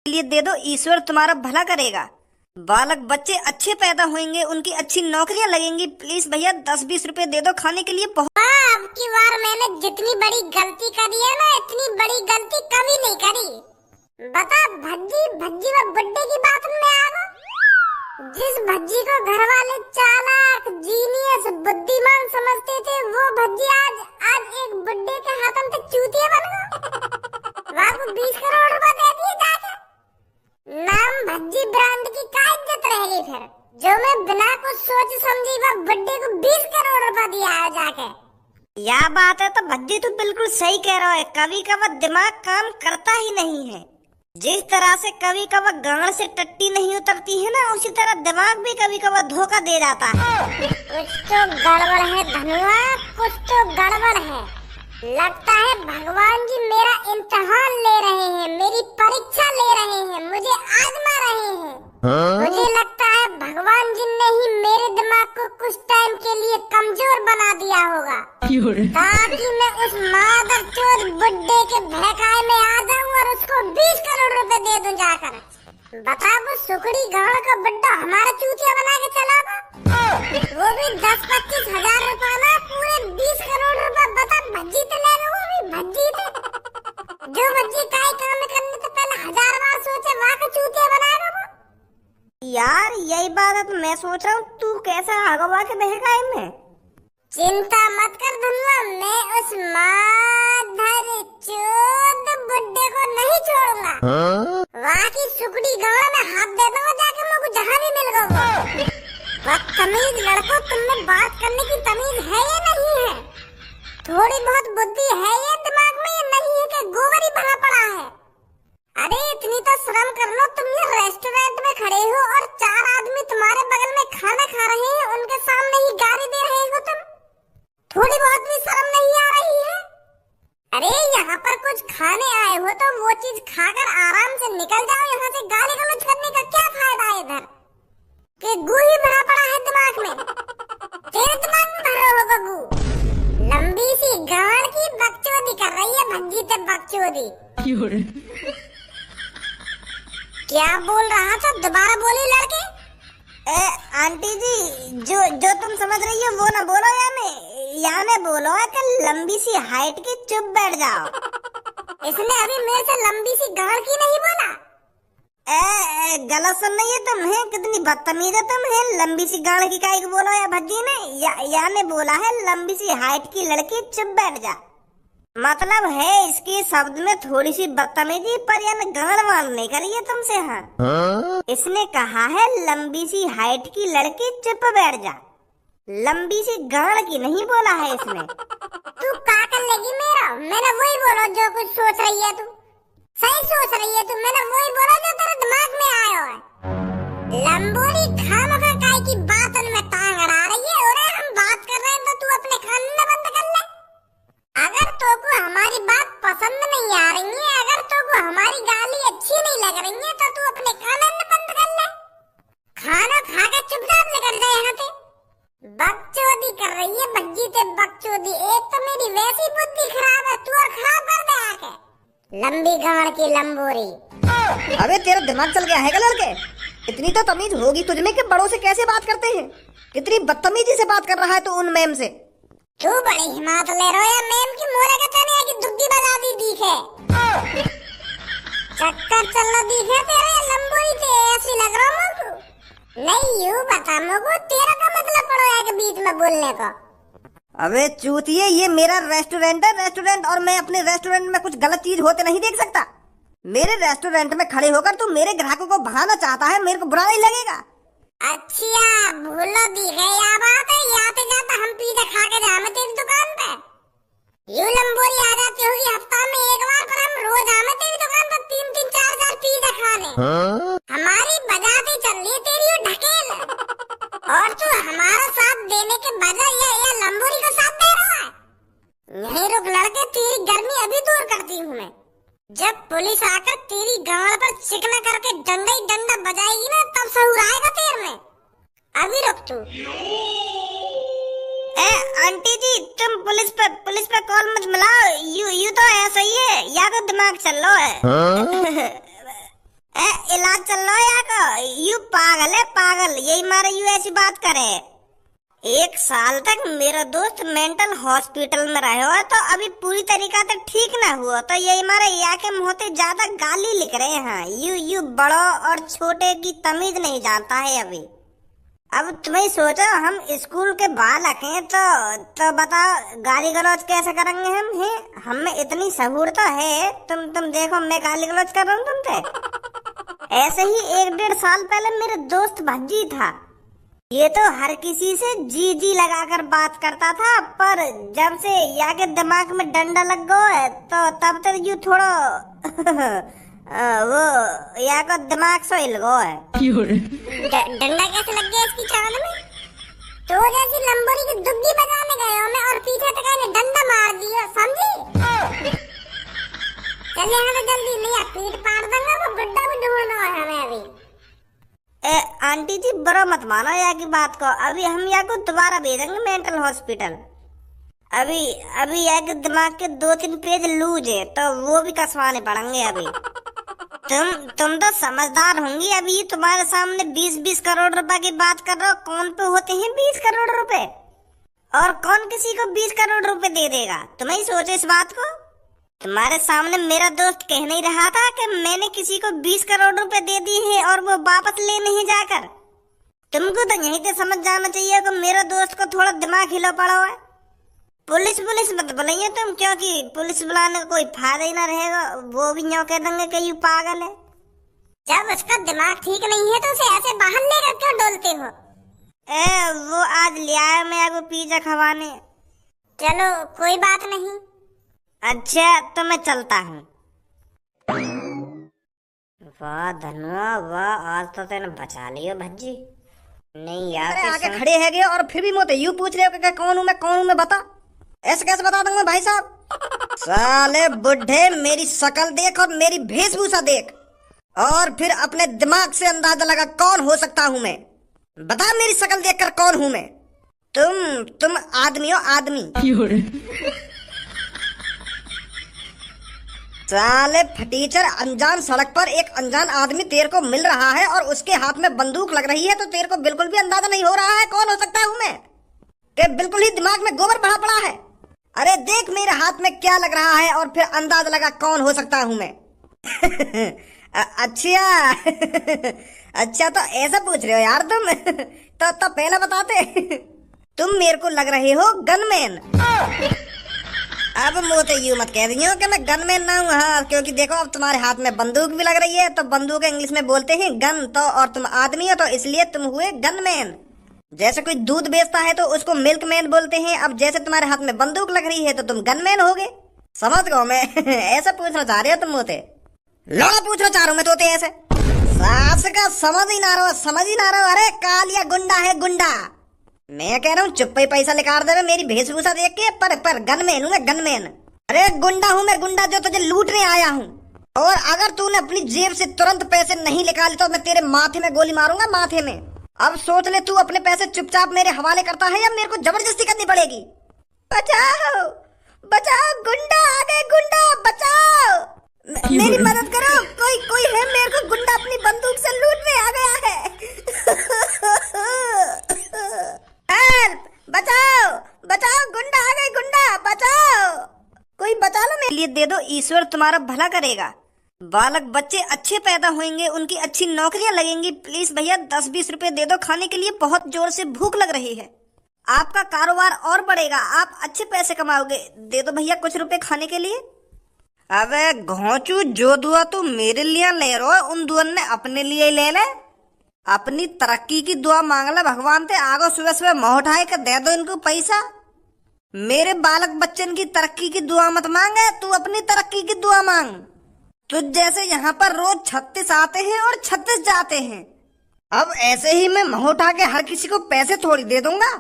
लिए दे दो, ईश्वर तुम्हारा भला करेगा। बालक बच्चे अच्छे पैदा होंगे, उनकी अच्छी नौकरियां लगेंगी। प्लीज भैया 10-20 रुपए दे दो खाने के लिए। अब की बार मैंने जितनी बड़ी गलती करी है ना, इतनी बड़ी गलती कभी नहीं करी। बता भज्जी भज्जी व बुड्ढे की बात में आ गो। जिस भज्जी को घर वाले चालाक, जीनियस, बुद्धिमान समझते थे, वो भज्जी आज एक बुड्ढे के हाथों तक चूतिया बन गया। वहाँ को 20 करोड़ रुपए दे दिए जाके। नाम भज्जी ब्रांड की क्या इज्जत रहेगी फिर, जो मैं बिना कुछ सोच समझी वह बुड्ढे को 20 करोड़ रुपए दिया है जाके। यह बात है तो भज्जी तू बिल्कुल सही कह रहा है। कभी कभी दिमाग काम करता ही नहीं है। जिस तरह से कभी कभी गांड से टट्टी नहीं उतरती है ना, उसी तरह दिमाग भी कभी कभी धोखा दे जाता है। कुछ तो गड़बड़ है धनुआ, कुछ तो गड़बड़ है। लगता है भगवान जी मेरा इम्तिहान ले रहे हैं, मेरी परीक्षा ले रहे हैं, मुझे आजमा रहे हैं। मुझे लगता है भगवान जी ने ही मेरे दिमाग को कुछ टाइम के लिए कमजोर बना दिया होगा, ताकि मैं उस मादरचोद बुड्ढे के भड़काए में आ जाऊं और उसको 20 करोड़ रुपए दे दूं जाकर। बता वो सुकड़ी गांव का बुड्ढा हमारा चूतिया बना के चला था, वो भी 10-25 हजार रुपए ना, पूरे 20 करोड़ रुपए। बता भज्जी तो ले रहे, वो भी भज्जी थे। जो भज्जी काय काम करने तो पहले 1000 बार सोचे, वहाँ का चूतिया बनाएगा वो। यार यही बात है तो मैं सोच रहा हूँ तू कैसा हगवा के बहकाए में। चिंता मत कर धनुआ, मैं उस माधर चोद बुड्ढे को नहीं छोड़ूंगा। वहाँ की सुकड़ी गांव में हाथ दे दूंगा जाके, मुझे जहाँ भी मिल गया। बदतमीज लड़कों, तुमने बात करने की तमीज है या नहीं है? थोड़ी बहुत बुद्धि है ये दिमाग में, ये नहीं है कि गोबर ही भरा पड़ा है। अरे इतनी तो शर्म कर लो, तुम ये रेस्टोरेंट में खड़े हो और 4 आदमी तुम्हारे बगल में खाना खा रहे हैं, उनके सामने ही गाली दे रहे हो तुम। थोड़ी बहुत भी शर्म नहीं आ रही है? अरे यहाँ पर कुछ खाने आए हो तो वो चीज खाकर आराम से निकल जाओ यहाँ से। गाली गलौज करने का क्या फायदा है इधर, कि गू ही भरा पड़ा है दिमाग में। तेरे दिमाग में भरा होगा गू। लंबी सी गाड़ की बकचोदी कर रही है भज्जी ते बकचोदी। क्या बोल रहा था, दोबारा बोली लड़के। आंटी जी, जो तुम समझ रही हो वो ना बोलो, याने बोलो है कि लंबी सी हाइट की, चुप बैठ जाओ। इसने अभी मेरे से लंबी सी गाड़ की नहीं बोला। गलत सुन रही है तुम, है कितनी बदतमीज है तुम, है लंबी सी गाड़ की काई को बोलो या भज्जी ने, याने बोला है लंबी सी हाइट की लड़की चुप बैठ जा। मतलब है इसके शब्द में थोड़ी सी बदतमीजी, पर यानी गाड़ वाड़ नहीं करी है तुमसे। हाँ इसने कहा है लंबी सी हाइट की लड़की चुप बैठ जा, लंबी सी गाड़ की नहीं बोला है इसने। तू क्या कर लेगी मेरा, मैंने वही बोला जो कुछ सोच रही है तू। सही सोच रही है तू, मैंने वही बोला जो तेरे दिमाग में आया है। लंबोड़ी खामखा काय की बात में टांग अड़ा रही है। और हम बात कर रहे हैं तो तू अपने कान में बंद कर ले। अगर तो को हमारी बात पसंद नहीं आ रही है, अगर तो को हमारी गाली अच्छी नहीं लग रही है, तो तू अपने कान में बंद कर ले। खाना खा के चुपचाप निकल जाए यहाँ से। बकचोदी कर रही है भज्जी ते बकचोदी। एक तो मेरी वैसी बुद्धि खराब है, तू और खराब कर दे आके। लंबी गाड़ की लंबोरी। अबे तेरा दिमाग चल गया है क्या लड़के? इतनी तो तमीज होगी तुझमें कि बड़ों से कैसे बात करते हैं। कितनी बदतमीजी से बात कर रहा है तू उन मैम से। तू बड़ी हिम्मत ले रहा है मैम की, मोरे का चने की दुग्गी बजा दी दिखे। चक्कर चलना दिखे तेरे लंबोरी के, ऐसी लग रहा मुझको। नहीं यूं बता मुझको, तेरा का मतलब पड़ो है के बीच में बोलने को। अबे चूतिए, ये मेरा रेस्टोरेंट है, रेस्टोरेंट, और मैं अपने रेस्टोरेंट में कुछ गलत चीज होते नहीं देख सकता। मेरे रेस्टोरेंट में खड़े होकर तू मेरे ग्राहकों को भगाना चाहता है, मेरे को बुरा नहीं लगेगा। अच्छा भूलो दी गई या बात है, आते जाता हम पिज्जा खा के जामे तेरी दुकान पे। यू लंबोरी आ जाती होगी हफ्ता में एक बार, पर हम रोज आमे तेरी दुकान पर 3-3, 4-4 पिज्जा खाने। हमारी बजाती चल रही है तेरी ये ढकेल, और तू हमारा साथ देने के बजाय ये लंबोरी का साथ दे रहा है। यही रुक लड़के, तेरी गर्मी अभी दूर करती हूँ मैं। जब पुलिस आकर तेरी गाड़ पर चिकना करके डंडा ही डंडा बजाएगी ना, तब सहूर आएगा तेरे में। अभी रुक तू। आंटी जी तुम पुलिस पे कॉल मत मिलाओ, यू तो ऐसा ही है, या तो दिमाग चल लो है। इलाज चल रहा है यहाँ का। यू पागल है पागल, यही मारे यू ऐसी बात करे। 1 साल तक मेरा दोस्त मेंटल हॉस्पिटल में रहे हो तो अभी पूरी तरीका से ठीक ना हुआ तो यही मारे यहाँ के मुँह से ज्यादा गाली लिख रहे हैं। यू बड़ों और छोटे की तमीज नहीं जानता है अभी। अब तुम्हें सोचो हम स्कूल के बालक हैं तो बताओ गाली गलौज कैसे करेंगे हम हैं? हमें इतनी सहूरता है। तुम देखो मैं गाली गलौज कर रहा हूँ तुमसे। ऐसे ही 1-1.5 साल पहले मेरे दोस्त भज्जी था। ये तो हर किसी से जी लगाकर बात करता था, पर जब से या के दिमाग में डंडा लग गया है तो तब तक यू थोड़ा वो या को दिमाग से हिल गया है। डंडा कैसे लग गया इसकी चाल में? तो जैसी लंबोरी की दुग्गी बजाने गए हो मैं और पीछे तक आने डंडा मार दिया, समझी? चल यहाँ से जल्दी, नहीं पीठ पाड़ दूंगा, वो गुड्डा भी ढूंढना है हमें अभी। आंटी जी बुरा मत मानो या की बात को। अभी हम या को दोबारा भेजेंगे मेंटल हॉस्पिटल। अभी या के दिमाग के 2-3 पेज लूज है तो वो भी कसवाने पड़ेंगे अभी। तुम तो समझदार होंगी। अभी तुम्हारे सामने 20-20 करोड़ रुपए की बात कर रहे हो। कौन पे होते हैं 20 करोड़ रुपए? और कौन किसी को 20 करोड़ रुपए दे देगा? तुम ही सोचो इस बात को। तुम्हारे सामने मेरा दोस्त कह नहीं रहा था कि मैंने किसी को 20 करोड़ रुपए दे दिए हैं और वो वापस ले नहीं जाकर। तुमको तो यहीं से समझ जाना चाहिए कि मेरा दोस्त को थोड़ा दिमाग हिलो पड़ा हुआ है। पुलिस मत बुलाइए तुम, क्योंकि पुलिस बुलाने का कोई फायदा ही ना रहेगा। वो भी यूं कह देंगे कि यू पागल है। जब उसका दिमाग ठीक नहीं है तो उसे ऐसे बाहर लेकर क्यों डोलते हो? वो आज ले आया मैं आपको पिज्जा खवाने। चलो कोई बात नहीं। अच्छा तो मैं चलता हूँ। वाह धनुआ वाह, आज तो तेने बचा लियो भज्जी। नहीं यार आगे खड़े है और फिर भी मोते यू पूछ रहे हो कि कौन हूँ मैं बता। ऐसे कैसे बता दूंगा भाई साहब? साले बुढ़े मेरी शकल देख और मेरी वेशभूषा देख और फिर अपने दिमाग से अंदाजा लगा कौन हो सकता हूँ मैं। बता मेरी शकल देखकर कौन हूँ मैं? तुम आदमी हो आदमी। साले फटीचर, अनजान सड़क पर एक अनजान आदमी तेरे को मिल रहा है और उसके हाथ में बंदूक लग रही है तो तेरे को बिल्कुल भी अंदाजा नहीं हो रहा है कौन हो सकता हूँ मैं? कि बिल्कुल ही दिमाग में गोबर भरा पड़ा है। अरे देख मेरे हाथ में क्या लग रहा है और फिर अंदाजा लगा कौन हो सकता हूँ मैं। अच्छा अच्छा तो ऐसा पूछ रहे हो यार तुम? तो पहले बताते। तुम मेरे को लग रहे हो गनमैन। अब मोते यू मत कह रही हो कि मैं गनमैन ना हूँ। हाँ, क्योंकि देखो अब तुम्हारे हाथ में बंदूक भी लग रही है तो बंदूक इंग्लिश में बोलते हैं गन, तो और तुम आदमी हो तो इसलिए तुम हुए गनमैन। जैसे कोई दूध बेचता है तो उसको मिल्कमैन बोलते हैं। अब जैसे तुम्हारे हाथ में बंदूक लग रही है तो तुम गनमैन हो गए। समझ गो मैं। ऐसा पूछना चाह रहे हो तुम मोते? लौड़ा पूछना चाह रहा हूँ मैं तोते ऐसे। सास का समझ ही ना रहो। अरे कालिया गुंडा है गुंडा। मैं कह रहा हूँ चुप्पे पैसा निकाल दे मेरी वेशभूषा देख के। पर गनमैन हूँ मैं गनमैन। अरे गुंडा हूँ मैं गुंडा जो तुझे लूटने आया हूँ। और अगर तूने अपनी जेब से तुरंत पैसे नहीं निकाले तो मैं तेरे माथे में गोली मारूंगा, माथे में। अब सोच ले तू अपने पैसे चुपचाप मेरे हवाले करता है या मेरे को जबरदस्ती करनी पड़ेगी? बचाओ बचाओ, गुंडा आ गए, गुंडा बचाओ, मेरी मदद करो। कोई है, मेरे को गुंडा अपनी बंदूक से लूटने आ गया है। हेल्प, बचाओ बचाओ, गुंडा आ गए, गुंडा बचाओ, कोई बचा लो मेरे लिए दे दो। ईश्वर तुम्हारा भला करेगा। बालक बच्चे अच्छे पैदा होंगे, उनकी अच्छी नौकरियां लगेंगी। प्लीज भैया 10-20 रुपए दे दो खाने के लिए, बहुत जोर से भूख लग रही है। आपका कारोबार और बढ़ेगा, आप अच्छे पैसे कमाओगे। दे दो भैया कुछ रुपए खाने के लिए। अबे घोंचू, जो दुआ तू मेरे लिए ले रहा उन दुआ ने अपने लिए ही ले ले। अपनी तरक्की की दुआ मांग ले भगवान से। आगो सुबह सुबह मुंह उठाए के दे दो इनको पैसा। मेरे बालक बच्चन की तरक्की की दुआ मत मांगे, तू अपनी तरक्की की दुआ मांग। तुझ जैसे यहाँ पर रोज 36 आते हैं और 36 जाते हैं। अब ऐसे ही मैं मुंह उठा के हर किसी को पैसे थोड़ी दे दूंगा।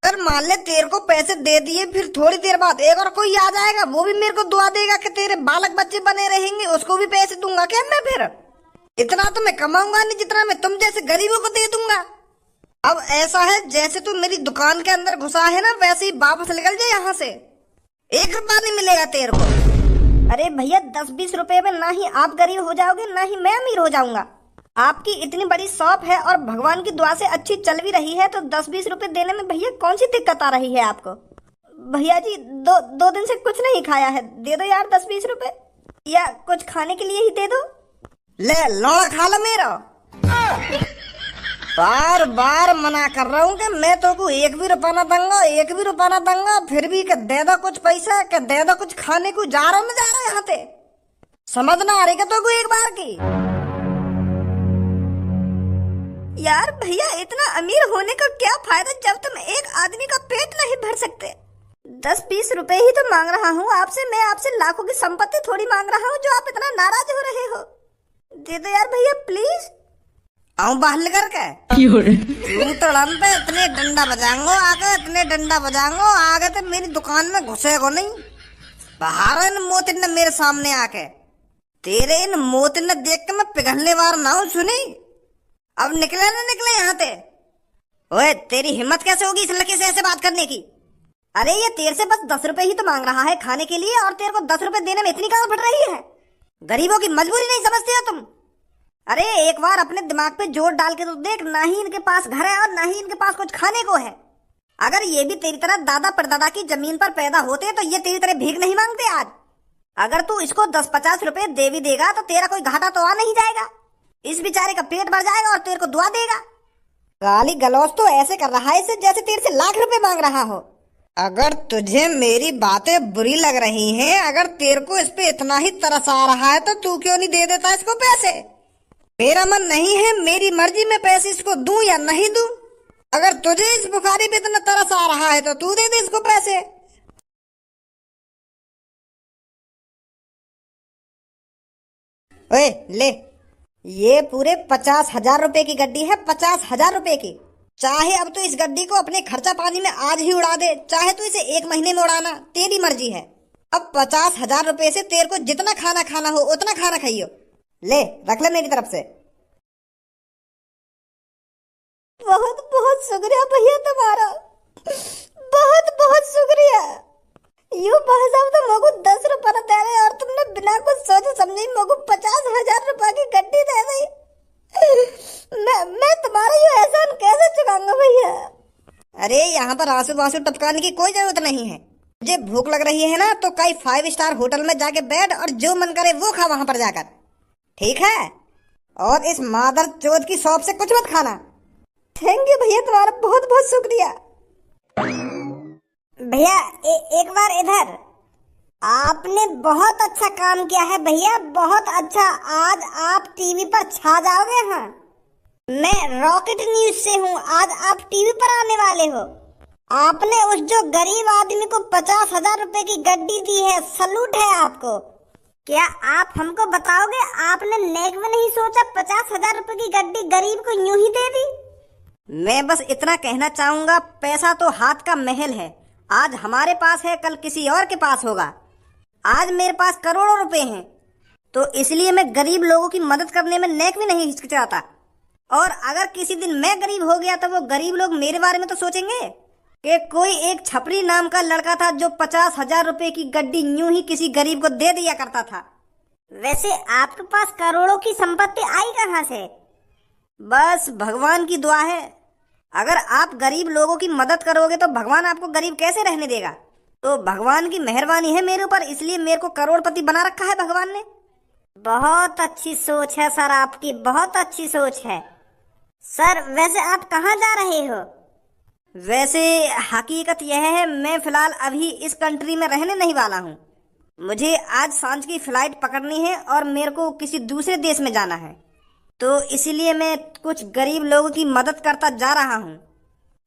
अगर मान ले तेरे को पैसे दे दिए, फिर थोड़ी देर बाद एक और कोई आ जाएगा, वो भी मेरे को दुआ देगा कि तेरे बालक बच्चे बने रहेंगे, उसको भी पैसे दूंगा क्या मैं? फिर इतना तो मैं कमाऊंगा नहीं जितना मैं तुम जैसे गरीबों को दे दूंगा। अब ऐसा है जैसे तू मेरी दुकान के अंदर घुसा है ना, वैसे ही वापस निकल जाए यहाँ से। 1 रुपया नहीं मिलेगा तेरे को। अरे भैया 10-20 रुपए में ना ही आप गरीब हो जाओगे ना ही मैं अमीर हो जाऊंगा। आपकी इतनी बड़ी शॉप है और भगवान की दुआ से अच्छी चल भी रही है, तो 10-20 रुपए देने में भैया कौन सी दिक्कत आ रही है आपको? भैया जी दो दिन से कुछ नहीं खाया है, दे दो यार 10-20 रुपए, या कुछ खाने के लिए ही दे दो। ले लौड़ा खा लो मेरा। बार बार मना कर रहा हूँ कि मैं तो को 1 भी रुपया ना दूंगा, 1 भी रुपया ना दूंगा, फिर भी के दे दो कुछ पैसा, के दे दो कुछ खाने को। जा रहा हूँ यहाँ से, समझ ना आ रही क्या तो को एक बार की? यार भैया इतना अमीर होने का क्या फायदा जब तुम एक आदमी का पेट नहीं भर सकते। 10-20 रुपए ही तो मांग रहा हूँ आपसे, मैं आपसे लाखों की संपत्ति थोड़ी मांग रहा हूँ जो आप इतना नाराज हो रहे हो। दे दो यार भैया प्लीज। आऊं बाहर करके पे इतने डंडा बजाऊंगा आगे, इतने डंडा बजाऊंगा आगे तो मेरी दुकान में घुसेगो नहीं। बाहर इन मोतिन ने मेरे सामने आके, तेरे इन मोतिन ने देख के मैं पिघलने वाला ना हूँ सुनी। अब निकले ना निकले यहाँ से। ओए तेरी हिम्मत कैसे होगी इस लड़के से ऐसे बात करने की? अरे ये तेरे से बस 10 रुपए ही तो मांग रहा है खाने के लिए, और तेरे को 10 रुपए देने में इतनी कहाँ फट रही है? गरीबों की मजबूरी नहीं समझते हो तुम? अरे एक बार अपने दिमाग पे जोर डाल के तो देख, ना ही इनके पास घर है और ना ही इनके पास कुछ खाने को है। अगर ये भी तेरी तरह दादा परदादा की जमीन पर पैदा होते तो ये तेरी तरह भीख नहीं मांगते आज। अगर तू इसको 10-50 रुपए दे भी देगा तो तेरा कोई घाटा तो आ नहीं जाएगा, इस बेचारे का पेट भर जाएगा और तेरे को दुआ देगा। गाली गलौज तो ऐसे कर रहा है इसे जैसे तेरे से लाख रुपए मांग रहा हो। अगर तुझे मेरी बातें बुरी लग रही हैं, अगर तेरे को इस पे इतना ही तरस आ रहा है तो तू क्यों नहीं दे देता इसको पैसे? मेरा मन नहीं है, मेरी मर्जी में पैसे इसको दूं या नहीं दूं। अगर तुझे इस बुखारी पे इतना तरस आ रहा है तो तू दे दे इसको पैसे। ओए ले, ये पूरे 50,000 रुपए की गड्डी है, 50,000 रुपए की। चाहे अब तो इस गड्डी को अपने खर्चा पानी में आज ही उड़ा दे, चाहे तो इसे 1 महीने में उड़ाना, तेरी मर्जी है। अब 50,000 रुपए से तेरे को जितना खाना खाना हो उतना खाना खाइयो। ले रख ले मेरी तरफ से। बहुत बहुत शुक्रिया भैया तुम्हारा, बहुत बहुत शुक्रिया। यू भाई साहब तो मगु 10 रुपया दे रहे और तुमने बिना कुछ सोचे समझे मगु 50,000 रुपए की गड्डी दे दी। मैं तुम्हारा ये एहसान कैसे चुकाऊंगा भैया? अरे यहाँ पर आंसू आंसू टपकाने की कोई जरूरत नहीं है। मुझे भूख लग रही है ना तो कई 5 स्टार होटल में जाके बैठ और जो मन करे वो खा वहां पर जाकर, ठीक है? और इस मादर चोद की शॉप से कुछ मत खाना। थैंक यू भैया, तुम्हारा बहुत बहुत शुक्रिया। भैया एक बार इधर। आपने बहुत अच्छा काम किया है भैया, बहुत अच्छा। आज आप टीवी पर छा जाओगे। हाँ, मैं रॉकेट न्यूज से हूँ, आज आप टीवी पर आने वाले हो। आपने उस जो गरीब आदमी को 50,000 रुपए की गड्डी दी है, सलूट है आपको। क्या आप हमको बताओगे, आपने नेक में नहीं सोचा 50,000 रुपए की गड्डी गरीब को यूं ही दे दी? मैं बस इतना कहना चाहूंगा, पैसा तो हाथ का महल है। आज हमारे पास है, कल किसी और के पास होगा। आज मेरे पास करोड़ों रुपए हैं, तो इसलिए मैं गरीब लोगों की मदद करने में नेक भी नहीं हिचकिचाता। और अगर किसी दिन मैं गरीब हो गया तो वो गरीब लोग मेरे बारे में तो सोचेंगे कि कोई एक छपरी नाम का लड़का था जो 50,000 रुपए की गड्डी यूं ही किसी गरीब को दे दिया करता था। वैसे आपके पास करोड़ों की संपत्ति आई कहाँ से? बस भगवान की दुआ है। अगर आप गरीब लोगों की मदद करोगे तो भगवान आपको गरीब कैसे रहने देगा? तो भगवान की मेहरबानी है मेरे ऊपर, इसलिए मेरे को करोड़पति बना रखा है भगवान ने। बहुत अच्छी सोच है सर आपकी, बहुत अच्छी सोच है। सर वैसे आप कहाँ जा रहे हो? वैसे हकीकत यह है, मैं फिलहाल अभी इस कंट्री में रहने नहीं वाला हूँ। मुझे आज सांझ की फ्लाइट पकड़नी है और मेरे को किसी दूसरे देश में जाना है, तो इसीलिए मैं कुछ गरीब लोगों की मदद करता जा रहा हूँ,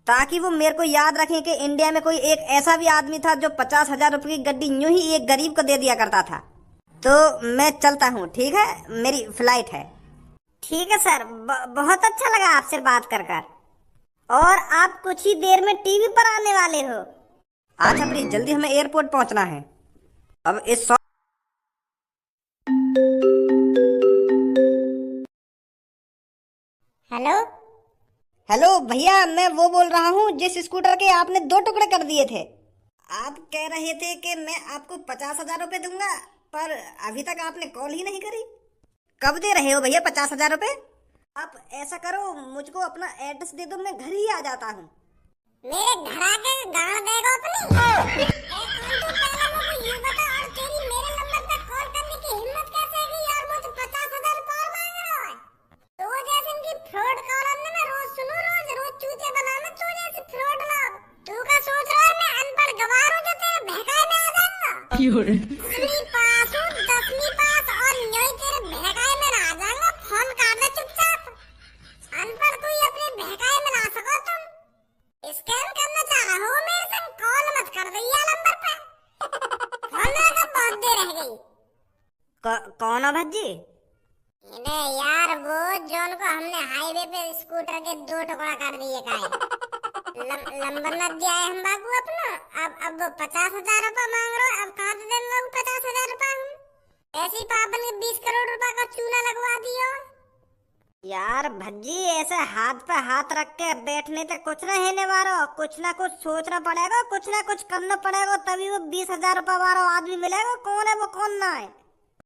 ताकि वो मेरे को याद रखें कि इंडिया में कोई एक ऐसा भी आदमी था जो 50,000 रुपए की गड्डी यूं ही एक गरीब को दे दिया करता था। तो मैं चलता हूँ, ठीक है? मेरी फ्लाइट है। ठीक है सर, बहुत अच्छा लगा आपसे बात कर कर। और आप कुछ ही देर में टीवी पर आने वाले हो। आज अपनी जल्दी हमें एयरपोर्ट पहुंचना है। अब इस हेलो हेलो भैया, मैं वो बोल रहा हूँ जिस स्कूटर के आपने 2 टुकड़े कर दिए थे। आप कह रहे थे कि मैं आपको 50,000 रुपए दूंगा, पर अभी तक आपने कॉल ही नहीं करी। कब दे रहे हो भैया 50,000 रुपए? आप ऐसा करो, मुझको अपना एड्रेस दे दो, मैं घर ही आ जाता हूँ। मेरे घर आके गाड़ देगा अपनी। तू पहले मुझे ये बता, और तेरी मेरे नंबर पे कॉल करने की हिम्मत कैसे है यार? मुझे 50,000 रुपए और मांग रहा है। तो जैसे इनकी फ्रॉड कॉलर ने मैं रोज सुनूं, रोज चूते बनाना तू जैसे फ्रॉड लोग। तू का सोच रहा है मैं अनपढ़ गवार हूँ जो तेरे बहकाए में आ जाऊंगा? 10वीं पास हूँ, 10वीं पास, और यूं ही तेरे बहकाए में आ जाऊंगा। फोन काट दे चुपचाप। अनपढ़ कोई अपने बहकाए में ला सको तुम। स्कैम करना चाह रहा हो मेरे संग? कॉल मत कर भैया नंबर पे। फोन लगा बहुत देर रह गई। कौन हो भज्जी? इन्हें यार वो जॉन को हमने हाईवे पे स्कूटर के 2 टुकड़ा कर दिए का लंबर न दिया है हम बाबू अपना। अब वो 50,000 रुपए मांग रहे हो। अब कहाँ से देंगे 50,000 रुपए हम? ऐसी पापन के 20 करोड़ रुपए का चूना लगवा दियो। यार भज्जी ऐसे हाथ पे हाथ रख के बैठने से कुछ ना होने वालो। कुछ ना कुछ सोचना पड़ेगा, कुछ ना कुछ करना पड़ेगा, तभी वो 20,000 रुपए वाला आदमी मिलेगा। कौन है वो कौन ना है?